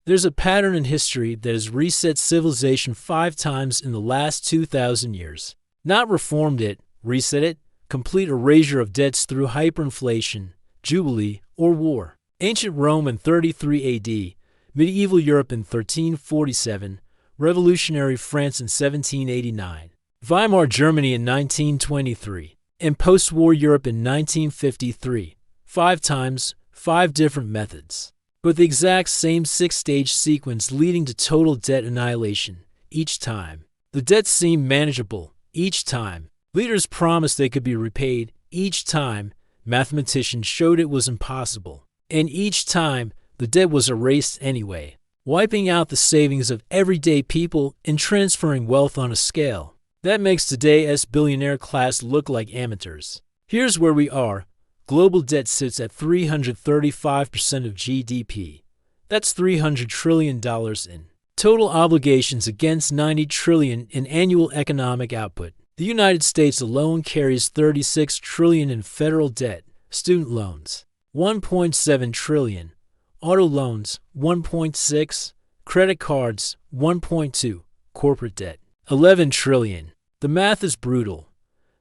There's a pattern in history that has reset civilization 5 times in the last 2,000 years. Not reformed it, reset it, complete erasure of debts through hyperinflation, jubilee, or war. Ancient Rome in 33 AD, medieval Europe in 1347, revolutionary France in 1789, Weimar Germany in 1923, and post-war Europe in 1953. 5 times, 5 different methods, but the exact same 6-stage sequence leading to total debt annihilation each time. The debts seemed manageable each time. Leaders promised they could be repaid each time. Mathematicians showed it was impossible. And each time, the debt was erased anyway, wiping out the savings of everyday people and transferring wealth on a scale that makes today's billionaire class look like amateurs. Here's where we are. Global debt sits at 335% of GDP. That's $300 trillion in total obligations against $90 trillion in annual economic output. The United States alone carries $36 trillion in federal debt, student loans, $1.7 trillion, auto loans, $1.6, credit cards, $1.2, corporate debt, $11 trillion. The math is brutal.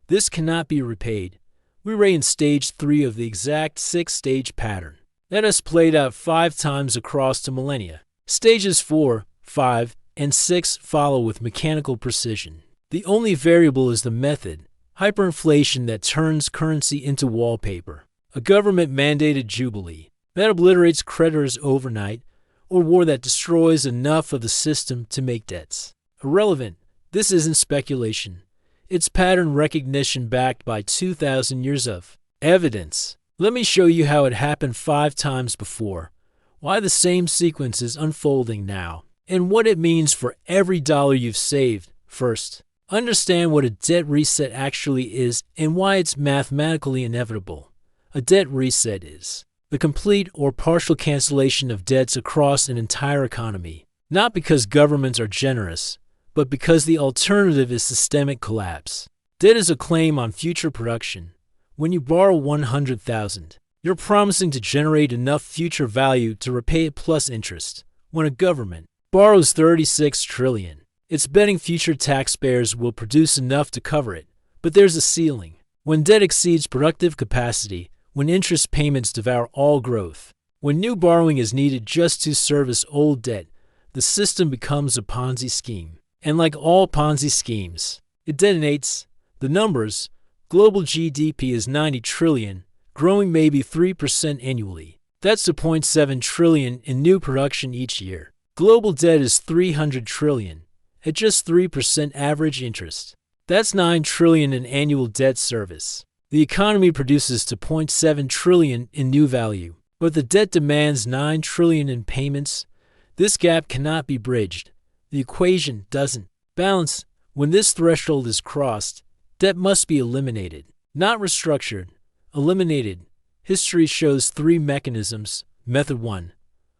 This cannot be repaid. We are in stage 3 of the exact 6-stage pattern that has played out 5 times across the millennia. Stages 4, 5, and 6 follow with mechanical precision. The only variable is the method, hyperinflation that turns currency into wallpaper, a government-mandated jubilee that obliterates creditors overnight, or war that destroys enough of the system to make debts irrelevant. This isn't speculation. It's pattern recognition backed by 2,000 years of evidence. Let me show you how it happened 5 times before, why the same sequence is unfolding now, and what it means for every dollar you've saved. First, understand what a debt reset actually is and why it's mathematically inevitable. A debt reset is the complete or partial cancellation of debts across an entire economy, not because governments are generous, but because the alternative is systemic collapse. Debt is a claim on future production. When you borrow $100,000, you're promising to generate enough future value to repay it plus interest. When a government borrows $36 trillion, it's betting future taxpayers will produce enough to cover it. But there's a ceiling. When debt exceeds productive capacity, when interest payments devour all growth, when new borrowing is needed just to service old debt, the system becomes a Ponzi scheme. And like all Ponzi schemes, it detonates. The numbers: global GDP is $90 trillion, growing maybe 3% annually. That's $0.7 trillion in new production each year. Global debt is $300 trillion, at just 3% average interest. That's $9 trillion in annual debt service. The economy produces $2.7 trillion in new value, but the debt demands $9 trillion in payments. This gap cannot be bridged. The equation doesn't balance. When this threshold is crossed, debt must be eliminated, not restructured. Eliminated. History shows 3 mechanisms. Method 1.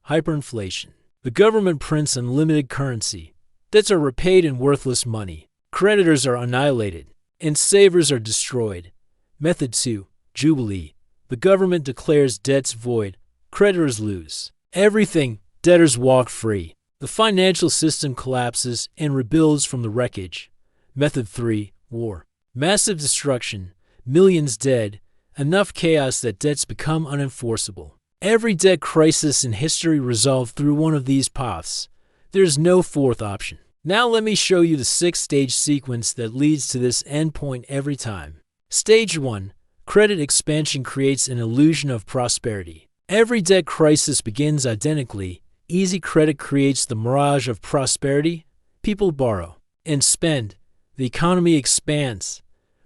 Hyperinflation. The government prints unlimited currency. Debts are repaid in worthless money. Creditors are annihilated, and savers are destroyed. Method 2. Jubilee. The government declares debts void. Creditors lose everything. Debtors walk free. The financial system collapses and rebuilds from the wreckage. Method 3. War. Massive destruction. Millions dead. Enough chaos that debts become unenforceable. Every debt crisis in history resolved through one of these paths. There's no fourth option. Now let me show you the 6-stage sequence that leads to this endpoint every time. Stage 1. Credit expansion creates an illusion of prosperity. Every debt crisis begins identically. Easy credit creates the mirage of prosperity. People borrow and spend. The economy expands.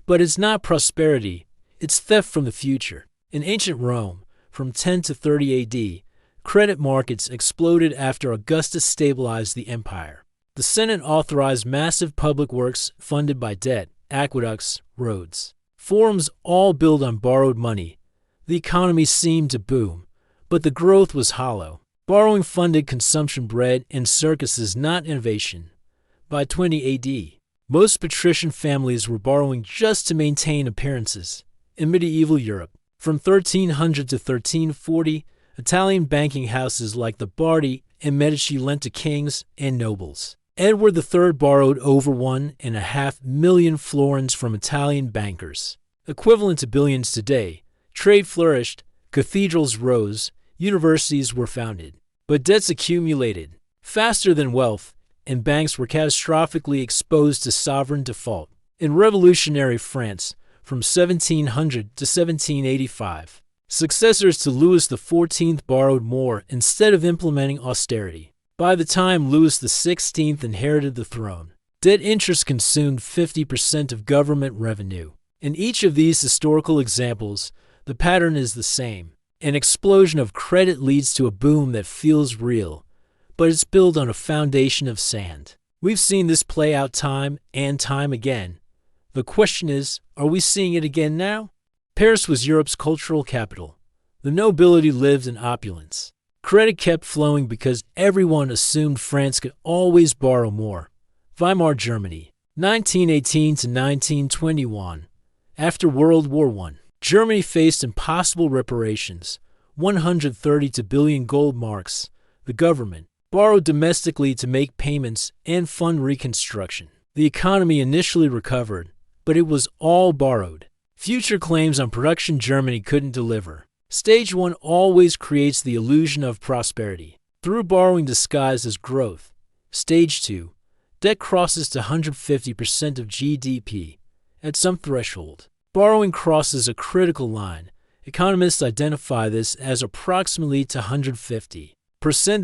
But it's not prosperity. It's theft from the future. In ancient Rome, from 10 to 30 AD, credit markets exploded after Augustus stabilized the empire. The Senate authorized massive public works funded by debt, aqueducts, roads, forums, all built on borrowed money. The economy seemed to boom, but the growth was hollow. Borrowing funded consumption bred and circuses, not innovation. By 20 AD, most patrician families were borrowing just to maintain appearances. In medieval Europe, from 1300 to 1340, Italian banking houses like the Bardi and Medici lent to kings and nobles. Edward III borrowed over 1.5 million florins from Italian bankers, equivalent to billions today. Trade flourished, cathedrals rose, universities were founded. But debts accumulated faster than wealth, and banks were catastrophically exposed to sovereign default. In revolutionary France, from 1700 to 1785, successors to Louis XIV borrowed more instead of implementing austerity. By the time Louis XVI inherited the throne, debt interest consumed 50% of government revenue. In each of these historical examples, the pattern is the same. An explosion of credit leads to a boom that feels real, but it's built on a foundation of sand. We've seen this play out time and time again. The question is, are we seeing it again now? Paris was Europe's cultural capital. The nobility lived in opulence. Credit kept flowing because everyone assumed France could always borrow more. Weimar Germany, 1918 to 1921. After World War I, Germany faced impossible reparations, 132 billion gold marks. The government borrowed domestically to make payments and fund reconstruction. The economy initially recovered, but it was all borrowed. Future claims on production Germany couldn't deliver. Stage 1 always creates the illusion of prosperity through borrowing disguised as growth. Stage 2, debt crosses to 150% of GDP. At some threshold, borrowing crosses a critical line. Economists identify this as approximately to 150%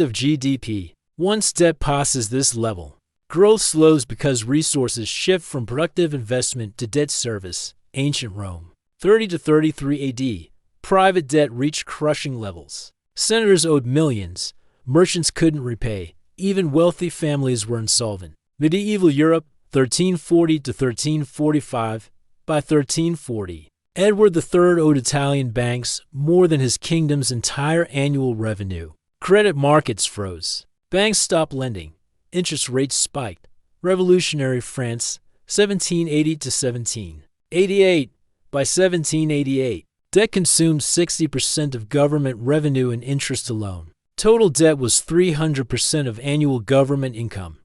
of GDP. Once debt passes this level, growth slows because resources shift from productive investment to debt service. Ancient Rome, 30 to 33 AD, private debt reached crushing levels. Senators owed millions. Merchants couldn't repay. Even wealthy families were insolvent. Medieval Europe, 1340 to 1345. By 1340, Edward III owed Italian banks more than his kingdom's entire annual revenue. Credit markets froze. Banks stopped lending. Interest rates spiked. Revolutionary France, 1780 to 1788. By 1788, debt consumed 60% of government revenue in interest alone. Total debt was 300% of annual government income.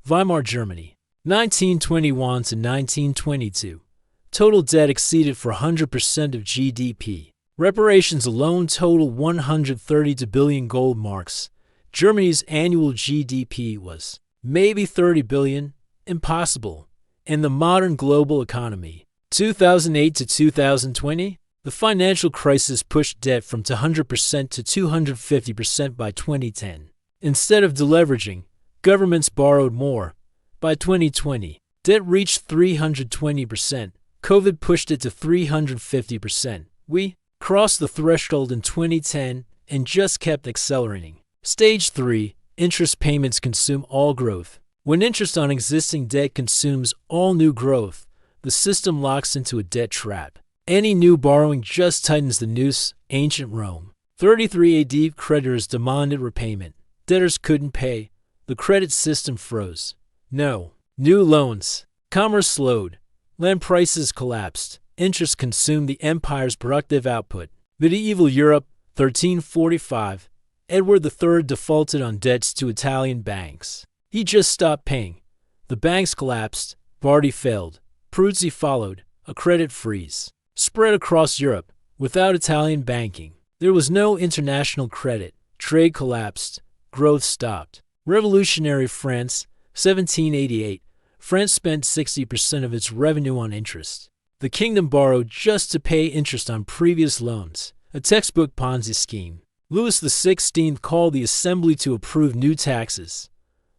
Weimar Germany, 1921 to 1922. Total debt exceeded 400% of GDP. Reparations alone totaled 132 billion gold marks. Germany's annual GDP was maybe 30 billion, impossible. And the modern global economy, 2008 to 2020, the financial crisis pushed debt from 100% to 250% by 2010. Instead of deleveraging, governments borrowed more. By 2020, debt reached 320%. COVID pushed it to 350%. We crossed the threshold in 2010 and just kept accelerating. Stage 3, interest payments consume all growth. When interest on existing debt consumes all new growth, the system locks into a debt trap. Any new borrowing just tightens the noose. Ancient Rome, 33 AD, creditors demanded repayment. Debtors couldn't pay. The credit system froze. No new loans. Commerce slowed. Land prices collapsed. Interest consumed the empire's productive output. Medieval Europe, 1345. Edward III defaulted on debts to Italian banks. He just stopped paying. The banks collapsed. Bardi failed. Peruzzi followed. A credit freeze spread across Europe. Without Italian banking, there was no international credit. Trade collapsed. Growth stopped. Revolutionary France, 1788. France spent 60% of its revenue on interest. The kingdom borrowed just to pay interest on previous loans, a textbook Ponzi scheme. Louis XVI called the assembly to approve new taxes.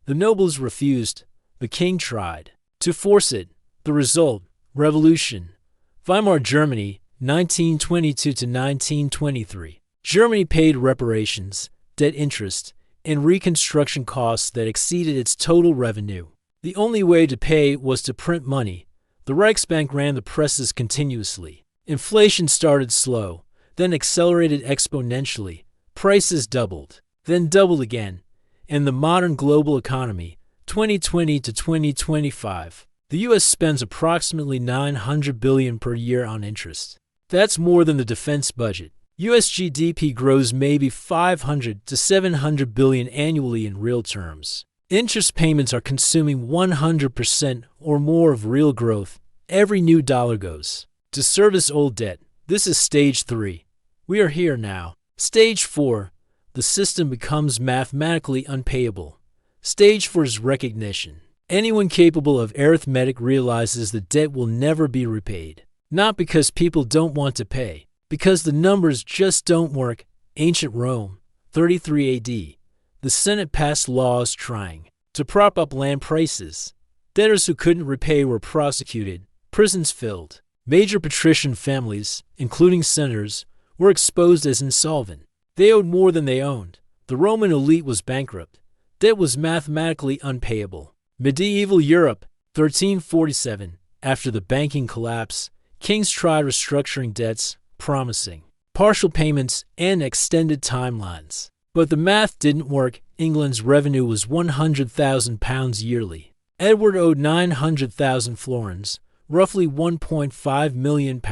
The nobles refused. The king tried to force it. The result, revolution. Weimar Germany, 1922 to 1923. Germany paid reparations, debt interest, and reconstruction costs that exceeded its total revenue. The only way to pay was to print money. The Reichsbank ran the presses continuously. Inflation started slow, then accelerated exponentially. Prices doubled, then doubled again. In the modern global economy, 2020 to 2025, the U.S. spends approximately $900 billion per year on interest. That's more than the defense budget. US GDP grows maybe 500 to 700 billion annually in real terms. Interest payments are consuming 100% or more of real growth. Every new dollar goes to service old debt. This is stage 3. We are here now. Stage 4. The system becomes mathematically unpayable. Stage 4 is recognition. Anyone capable of arithmetic realizes the debt will never be repaid. Not because people don't want to pay, because the numbers just don't work. Ancient Rome, 33 AD. The Senate passed laws trying to prop up land prices. Debtors who couldn't repay were prosecuted, prisons filled. Major patrician families, including senators, were exposed as insolvent. They owed more than they owned. The Roman elite was bankrupt. Debt was mathematically unpayable. Medieval Europe, 1347. After the banking collapse, kings tried restructuring debts, promising partial payments and extended timelines. But the math didn't work. England's revenue was £100,000 yearly. Edward owed 900,000 florins, roughly £1.5 million.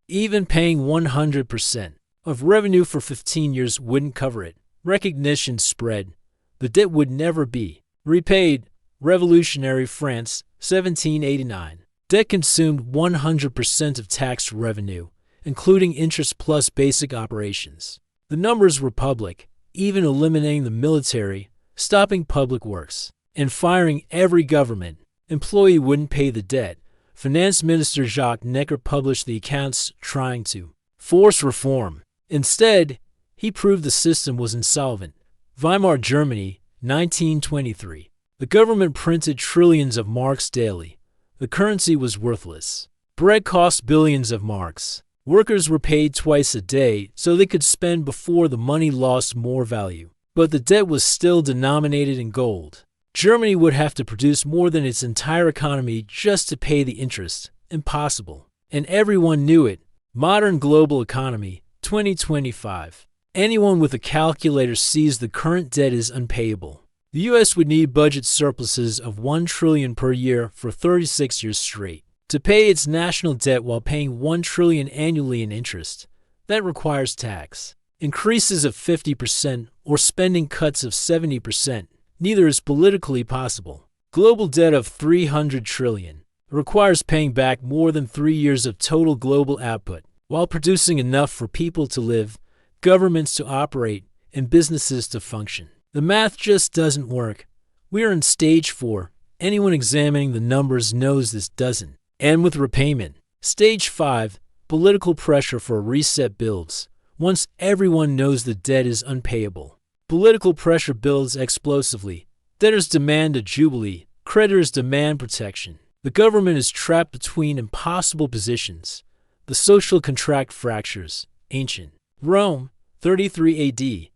Even paying 100% of revenue for 15 years wouldn't cover it. Recognition spread. The debt would never be repaid. Revolutionary France, 1789. Debt consumed 100% of tax revenue, including interest plus basic operations. The numbers were public, even eliminating the military, stopping public works, and firing every government employee wouldn't pay the debt. Finance Minister Jacques Necker published the accounts trying to force reform. Instead, he proved the system was insolvent. Weimar Germany, 1923. The government printed trillions of marks daily. The currency was worthless. Bread cost billions of marks. Workers were paid twice a day so they could spend before the money lost more value. But the debt was still denominated in gold. Germany would have to produce more than its entire economy just to pay the interest. Impossible. And everyone knew it. Modern global economy, 2025. Anyone with a calculator sees the current debt is unpayable. The U.S. would need budget surpluses of $1 trillion per year for 36 years straight to pay its national debt while paying $1 trillion annually in interest. That requires tax increases of 50% or spending cuts of 70%. Neither is politically possible. Global debt of $300 trillion requires paying back more than 3 years of total global output while producing enough for people to live, governments to operate, and businesses to function. The math just doesn't work. We are in stage 4. Anyone examining the numbers knows this doesn't end with repayment. Stage 5. Political pressure for a reset builds. Once everyone knows the debt is unpayable, political pressure builds explosively. Debtors demand a jubilee. Creditors demand protection. The government is trapped between impossible positions. The social contract fractures. Ancient Rome, 33 AD.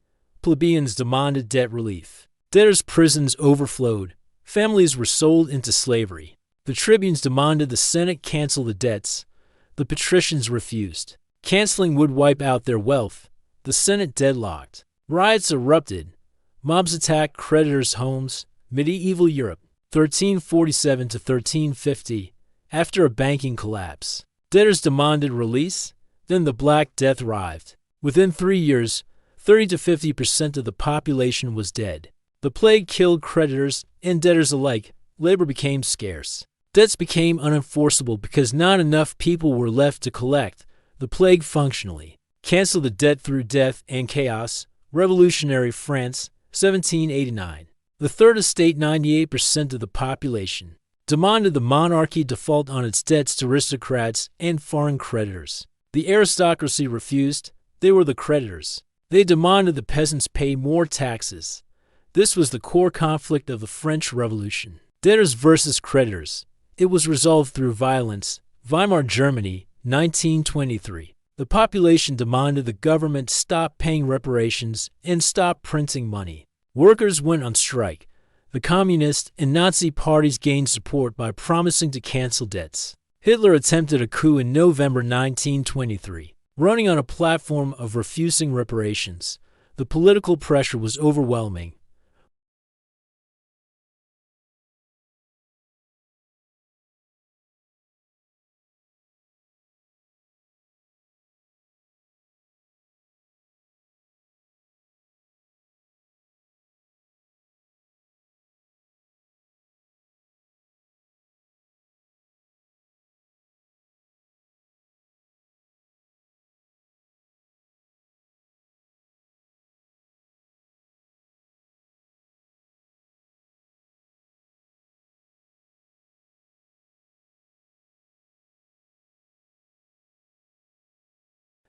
Plebeians demanded debt relief. Debtors' prisons overflowed. Families were sold into slavery. The tribunes demanded the Senate cancel the debts. The patricians refused. Canceling would wipe out their wealth. The Senate deadlocked. Riots erupted. Mobs attacked creditors' homes. Medieval Europe, 1347 to 1350. After a banking collapse, debtors demanded release. Then the Black Death arrived. Within 3 years, 30 to 50% of the population was dead. The plague killed creditors and debtors alike. Labor became scarce. Debts became unenforceable because not enough people were left to collect. The plague functionally canceled the debt through death and chaos. Revolutionary France, 1789. The Third Estate, 98% of the population, demanded the monarchy default on its debts to aristocrats and foreign creditors. The aristocracy refused. They were the creditors. They demanded the peasants pay more taxes. This was the core conflict of the French Revolution. Debtors versus creditors. It was resolved through violence. Weimar Germany, 1923. The population demanded the government stop paying reparations and stop printing money. Workers went on strike. The Communist and Nazi parties gained support by promising to cancel debts. Hitler attempted a coup in November 1923. Running on a platform of refusing reparations, the political pressure was overwhelming.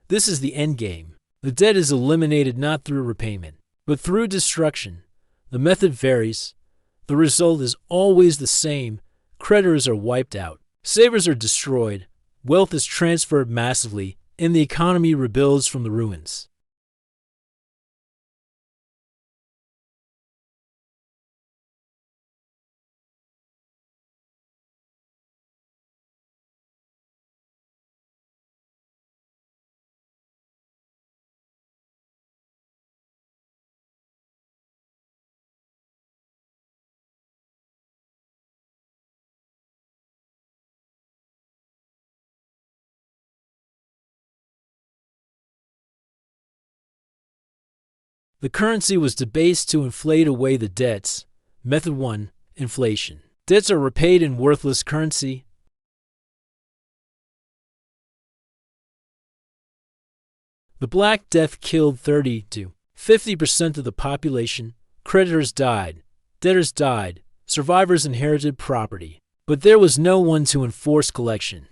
This is the end game. The debt is eliminated not through repayment, but through destruction. The method varies. The result is always the same. Creditors are wiped out. Savers are destroyed. Wealth is transferred massively, and the economy rebuilds from the ruins. The currency was debased to inflate away the debts. Method 1. Inflation. Debts are repaid in worthless currency. The Black Death killed 30 to 50% of the population. Creditors died. Debtors died. Survivors inherited property. But there was no one to enforce collection.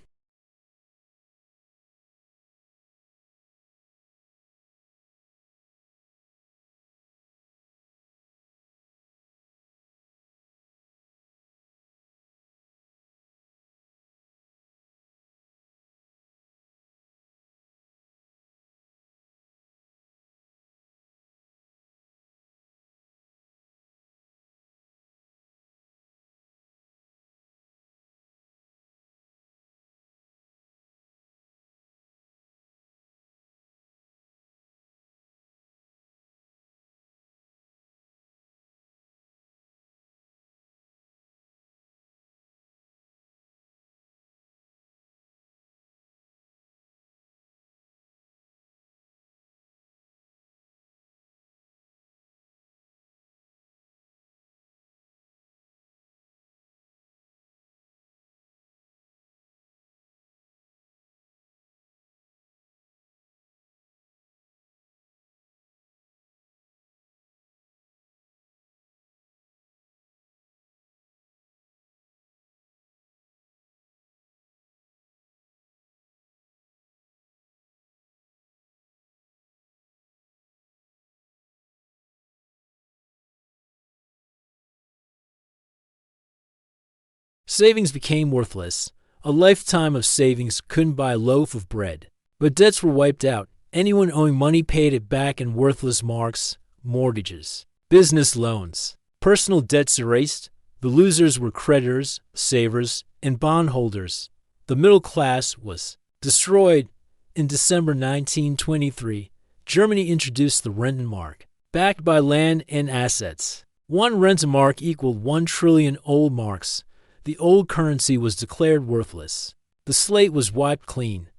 Savings became worthless. A lifetime of savings couldn't buy a loaf of bread. But debts were wiped out. Anyone owing money paid it back in worthless marks, mortgages, business loans. Personal debts erased. The losers were creditors, savers, and bondholders. The middle class was destroyed. In December 1923, Germany introduced the Rentenmark, backed by land and assets. One Rentenmark equaled 1 trillion old marks. The old currency was declared worthless. The slate was wiped clean.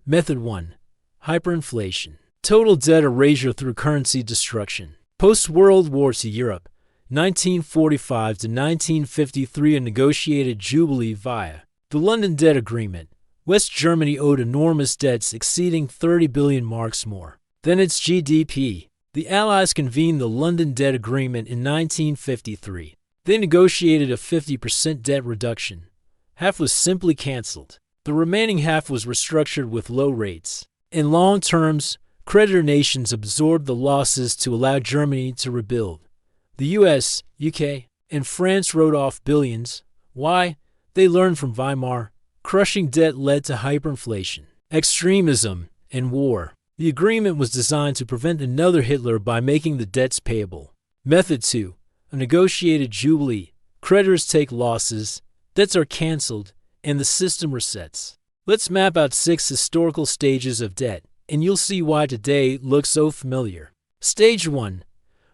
Method 1. Hyperinflation. Total debt erasure through currency destruction. Post-World War to Europe, 1945 to 1953, a negotiated jubilee via the London Debt Agreement. West Germany owed enormous debts exceeding 30 billion marks more than its GDP. The Allies convened the London Debt Agreement in 1953. They negotiated a 50% debt reduction. Half was simply canceled. The remaining half was restructured with low rates. In long terms, creditor nations absorbed the losses to allow Germany to rebuild. The US, UK, and France wrote off billions. Why? They learned from Weimar. Crushing debt led to hyperinflation, extremism, and war. The agreement was designed to prevent another Hitler by making the debts payable. Method 2. A negotiated jubilee. Creditors take losses, debts are canceled, and the system resets. Let's map out 6 historical stages of debt, and you'll see why today looks so familiar. Stage 1.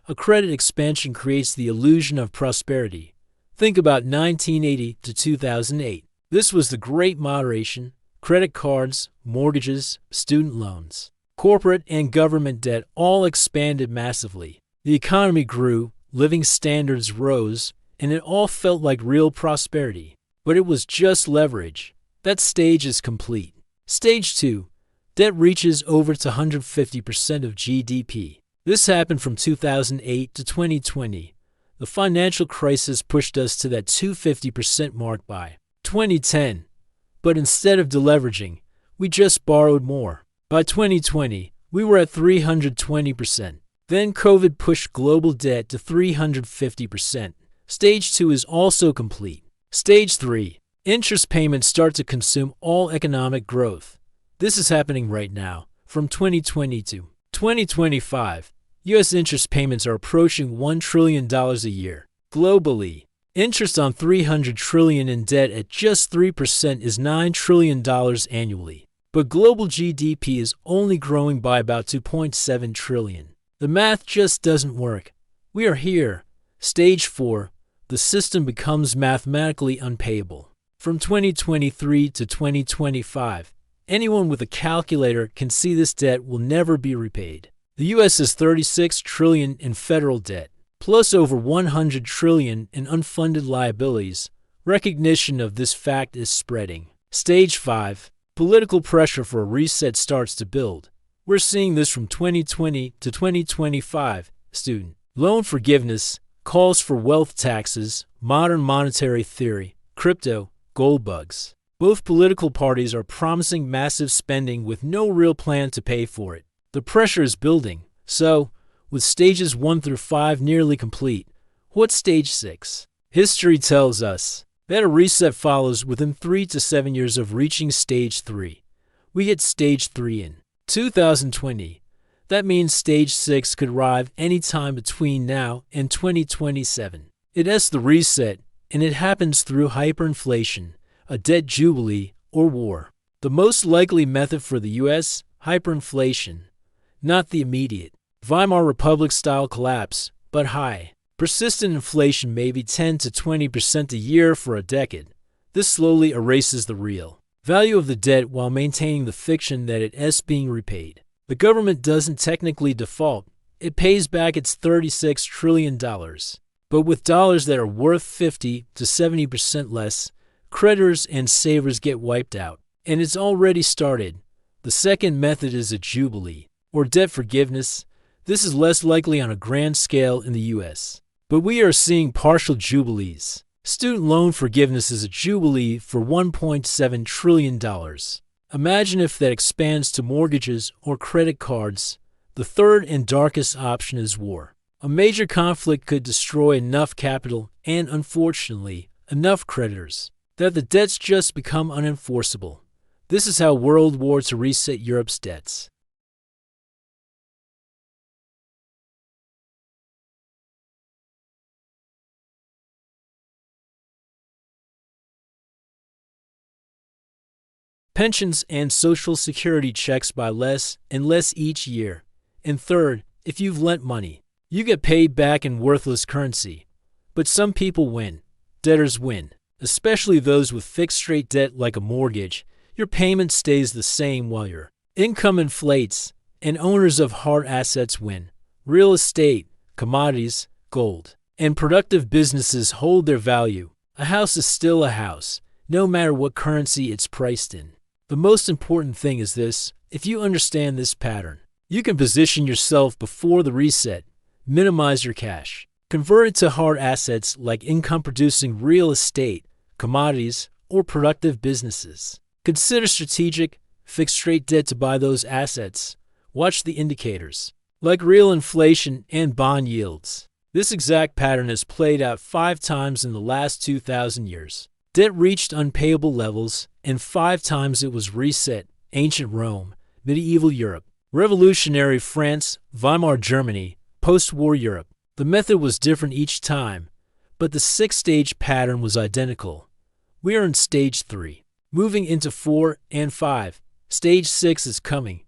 A credit expansion creates the illusion of prosperity. Think about 1980 to 2008. This was the Great Moderation. Credit cards, mortgages, student loans, corporate and government debt all expanded massively. The economy grew, living standards rose, and it all felt like real prosperity. But it was just leverage. That stage is complete. Stage 2. Debt reaches over to 150% of GDP. This happened from 2008 to 2020. The financial crisis pushed us to that 250% mark by 2010. But instead of deleveraging, we just borrowed more. By 2020, we were at 320%. Then COVID pushed global debt to 350%. Stage 2 is also complete. Stage 3. Interest payments start to consume all economic growth. This is happening right now. From 2020 to 2025, U.S. interest payments are approaching $1 trillion a year. Globally, interest on $300 trillion in debt at just 3% is $9 trillion annually. But global GDP is only growing by about $2.7 trillion. The math just doesn't work. We are here. Stage 4. The system becomes mathematically unpayable. From 2023 to 2025, anyone with a calculator can see this debt will never be repaid. The U.S. has $36 trillion in federal debt, plus over $100 trillion in unfunded liabilities. Recognition of this fact is spreading. Stage 5. Political pressure for a reset starts to build. We're seeing this from 2020 to 2025. Student loan forgiveness, calls for wealth taxes, modern monetary theory, crypto, gold bugs. Both political parties are promising massive spending with no real plan to pay for it. The pressure is building. So, with stages 1 through 5 nearly complete, what's stage 6? History tells us that a reset follows within 3 to 7 years of reaching stage 3. We hit stage 3 in 2020. That means stage 6 could arrive anytime between now and 2027. It is the reset, and it happens through hyperinflation, a debt jubilee, or war. The most likely method for the U.S., hyperinflation, not the immediate Weimar Republic-style collapse, but high, persistent inflation, maybe 10 to 20% a year for a decade. This slowly erases the real value of the debt while maintaining the fiction that it is being repaid. The government doesn't technically default. It pays back its $36 trillion. But with dollars that are worth 50 to 70% less, creditors and savers get wiped out. And it's already started. The second method is a jubilee, or debt forgiveness. This is less likely on a grand scale in the U.S. But we are seeing partial jubilees. Student loan forgiveness is a jubilee for $1.7 trillion. Imagine if that expands to mortgages or credit cards. The third and darkest option is war. A major conflict could destroy enough capital and, unfortunately, enough creditors that the debts just become unenforceable. This is how World War to reset Europe's debts. Pensions and Social Security checks by less and less each year. And third, if you've lent money, you get paid back in worthless currency. But some people win. Debtors win, especially those with fixed-rate debt like a mortgage. Your payment stays the same while your income inflates, and owners of hard assets win. Real estate, commodities, gold, and productive businesses hold their value. A house is still a house, no matter what currency it's priced in. The most important thing is this: if you understand this pattern, you can position yourself before the reset, minimize your cash, convert it to hard assets like income-producing real estate, commodities, or productive businesses. Consider strategic, fixed-rate debt to buy those assets. Watch the indicators, like real inflation and bond yields. This exact pattern has played out 5 times in the last 2,000 years. Debt reached unpayable levels, and 5 times it was reset. Ancient Rome, medieval Europe, revolutionary France, Weimar Germany, post-war Europe. The method was different each time, but the 6-stage pattern was identical. We are in stage 3, moving into 4 and 5. Stage 6 is coming.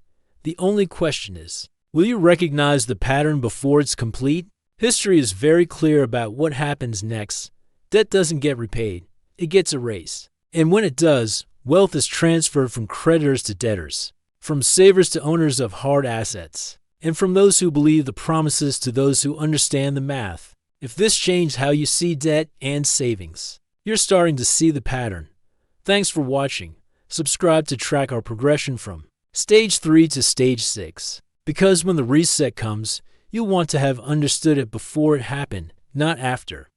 The only question is, will you recognize the pattern before it's complete? History is very clear about what happens next. Debt doesn't get repaid. It gets erased. And when it does, wealth is transferred from creditors to debtors, from savers to owners of hard assets, and from those who believe the promises to those who understand the math. If this changed how you see debt and savings, you're starting to see the pattern. Thanks for watching. Subscribe to track our progression from stage 3 to stage 6. Because when the reset comes, you'll want to have understood it before it happened, not after.